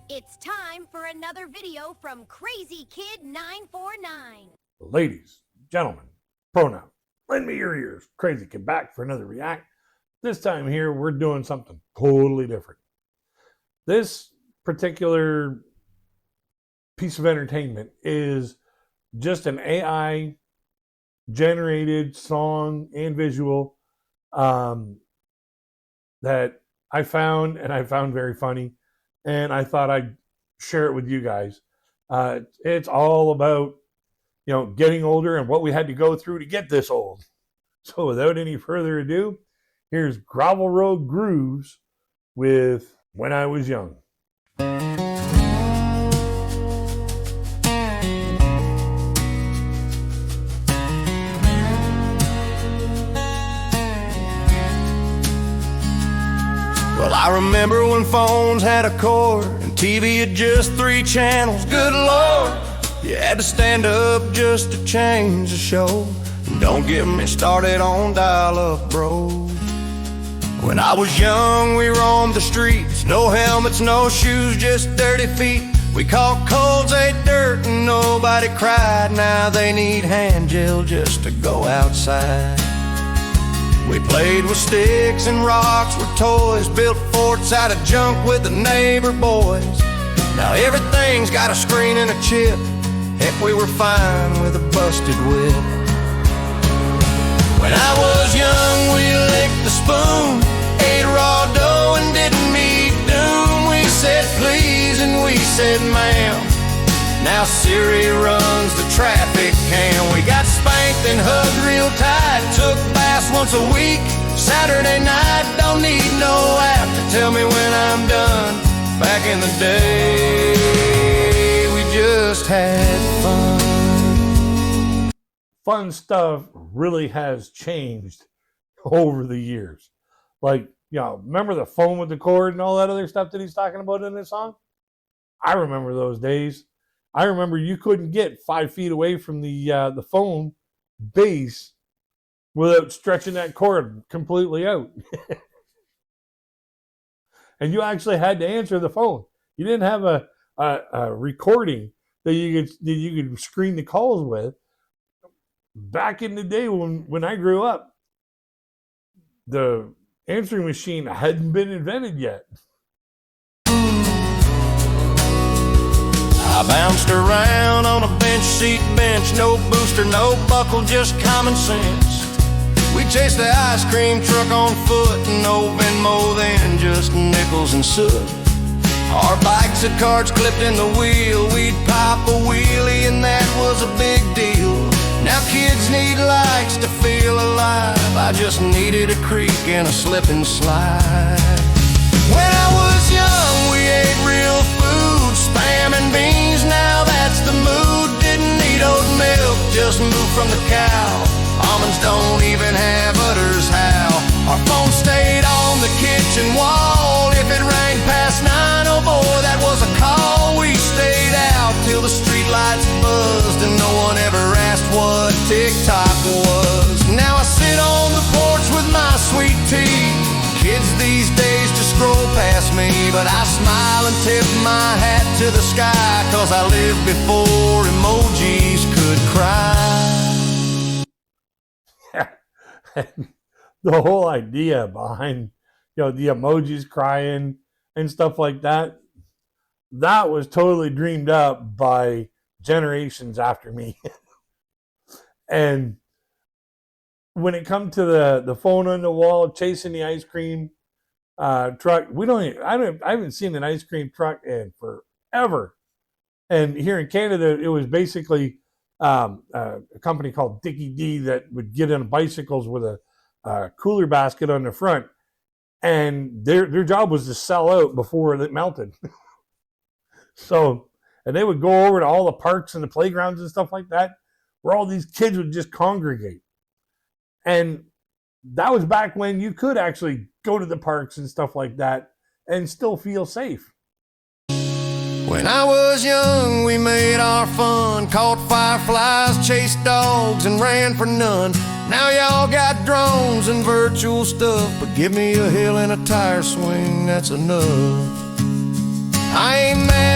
It's time for another video from Crazy Kid 949. Ladies, gentlemen, pronoun, lend me your ears. Crazy Kid back for another react. This time here, we're doing something totally different. This particular piece of entertainment is just an AI generated song and visual that I found very funny, and I thought I'd share it with you guys. It's all about, getting older and what we had to go through to get this old. So without any further ado, here's Gravel Road Grooves with When I Was Young. Well, I remember when phones had a cord and TV had just 3 channels. Good Lord, you had to stand up just to change the show. And don't get me started on dial-up, bro. When I was young, we roamed the streets. No helmets, no shoes, just dirty feet. We caught colds, ate dirt, and nobody cried. Now they need hand gel just to go outside. We played with sticks and rocks with toys, built forts out of junk with the neighbor boys. Now everything's got a screen and a chip. Heck, we were fine with a busted whip. When I was young, we licked the spoon, ate raw dough and didn't meet doom. We said please and we said ma'am. Now Siri runs the traffic cam. We got spanked and hugged real tight, took baths once a week. Saturday night, don't need no app to tell me when I'm done. Back in the day, we just had fun. Fun stuff really has changed over the years. Like, remember the phone with the cord and all that other stuff that he's talking about in this song? I remember those days. I remember you couldn't get 5 feet away from the phone base without stretching that cord completely out. And you actually had to answer the phone. You didn't have a recording that you could screen the calls with. Back in the day when I grew up, the answering machine hadn't been invented yet. I bounced around on a bench seat bench, no booster, no buckle, just common sense. We chased the ice cream truck on foot, no Venmo then, just nickels and soot. Our bikes had cards clipped in the wheel, we'd pop a wheelie and that was a big deal. Now kids need likes to feel alive, I just needed a creek and a slip and slide. When I was young, we ate real food, spam and beans, now that's the mood. Didn't need oat milk, just moved from the cow. Almonds don't even have udders, how? Our phone stayed on the kitchen wall. If it rang past 9, oh boy, that was a call. We stayed out till the streetlights buzzed, and no one ever asked what TikTok was. Now I sit on the porch with my sweet tea. Kids these days just scroll past me, but I smile and tip my hat to the sky, 'cause I lived before emojis could cry. The whole idea behind the emojis crying and stuff like that, that was totally dreamed up by generations after me. And when it comes to the phone on the wall chasing the ice cream truck, I haven't seen an ice cream truck in forever. And here in Canada, it was basically a company called Dickie D that would get on bicycles with a cooler basket on the front, and their job was to sell out before it melted. So, and they would go over to all the parks and the playgrounds and stuff like that, where all these kids would just congregate. And that was back when you could actually go to the parks and stuff like that and still feel safe. When I was young, we made our fun, caught fireflies, chased dogs, and ran for none. Now y'all got drones and virtual stuff, but give me a hill and a tire swing, that's enough. I ain't mad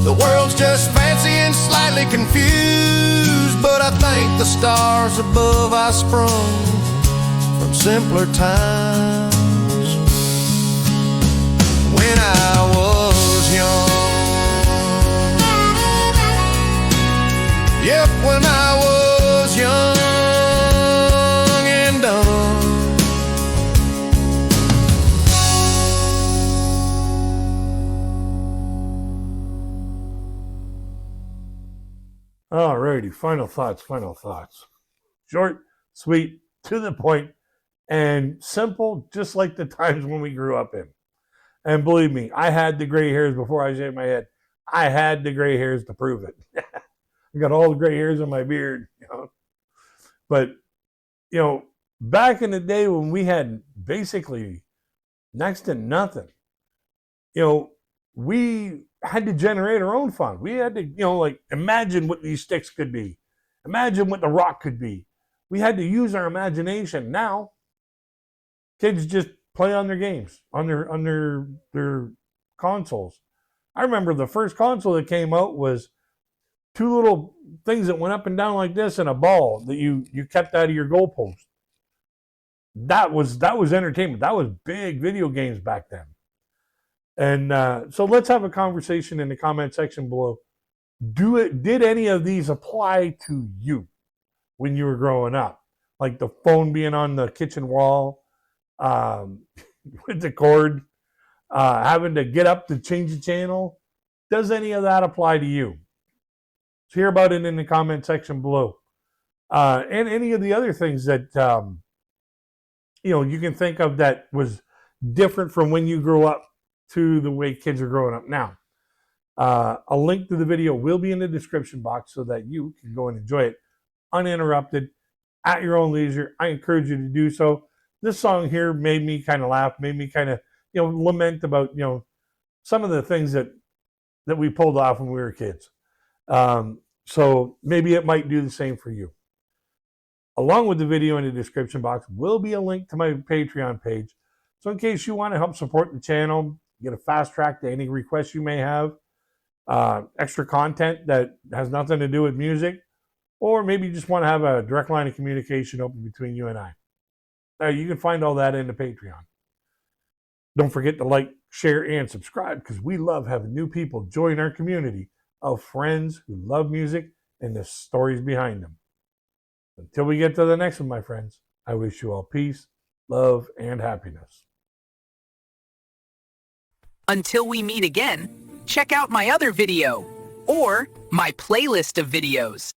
The world's just fancy and slightly confused, but I thank the stars above I sprung from simpler times when I was young. Yep, when I was young and dumb. Alrighty, final thoughts, final thoughts. Short, sweet, to the point, and simple, just like the times when we grew up in. And believe me, I had the gray hairs before I shaved my head. I had the gray hairs to prove it. I got all the gray hairs on my beard, you know. But, you know, back in the day when we had basically next to nothing, you know, we had to generate our own fun. We had to, you know, like imagine what these sticks could be. Imagine what the rock could be. We had to use our imagination. Now, kids just play on their games, on their consoles. I remember the first console that came out was two little things that went up and down like this and a ball that you kept out of your goalpost. That was entertainment. That was big video games back then. And so let's have a conversation in the comment section below. Did any of these apply to you when you were growing up? Like the phone being on the kitchen wall, with the cord, having to get up to change the channel. Does any of that apply to you? So hear about it in the comment section below. And any of the other things that, you know, you can think of that was different from when you grew up to the way kids are growing up now. A link to the video will be in the description box so that you can go and enjoy it uninterrupted at your own leisure. I encourage you to do so. This song here made me kind of laugh, made me kind of, you know, lament about, you know, some of the things that we pulled off when we were kids. So maybe it might do the same for you. Along with the video in the description box will be a link to my Patreon page. So in case you want to help support the channel, get a fast track to any requests you may have, extra content that has nothing to do with music, or maybe you just want to have a direct line of communication open between you and I. You can find all that in the Patreon. Don't forget to like, share, and subscribe because we love having new people join our community of friends who love music and the stories behind them. Until we get to the next one, my friends, I wish you all peace, love, and happiness. Until we meet again, check out my other video or my playlist of videos.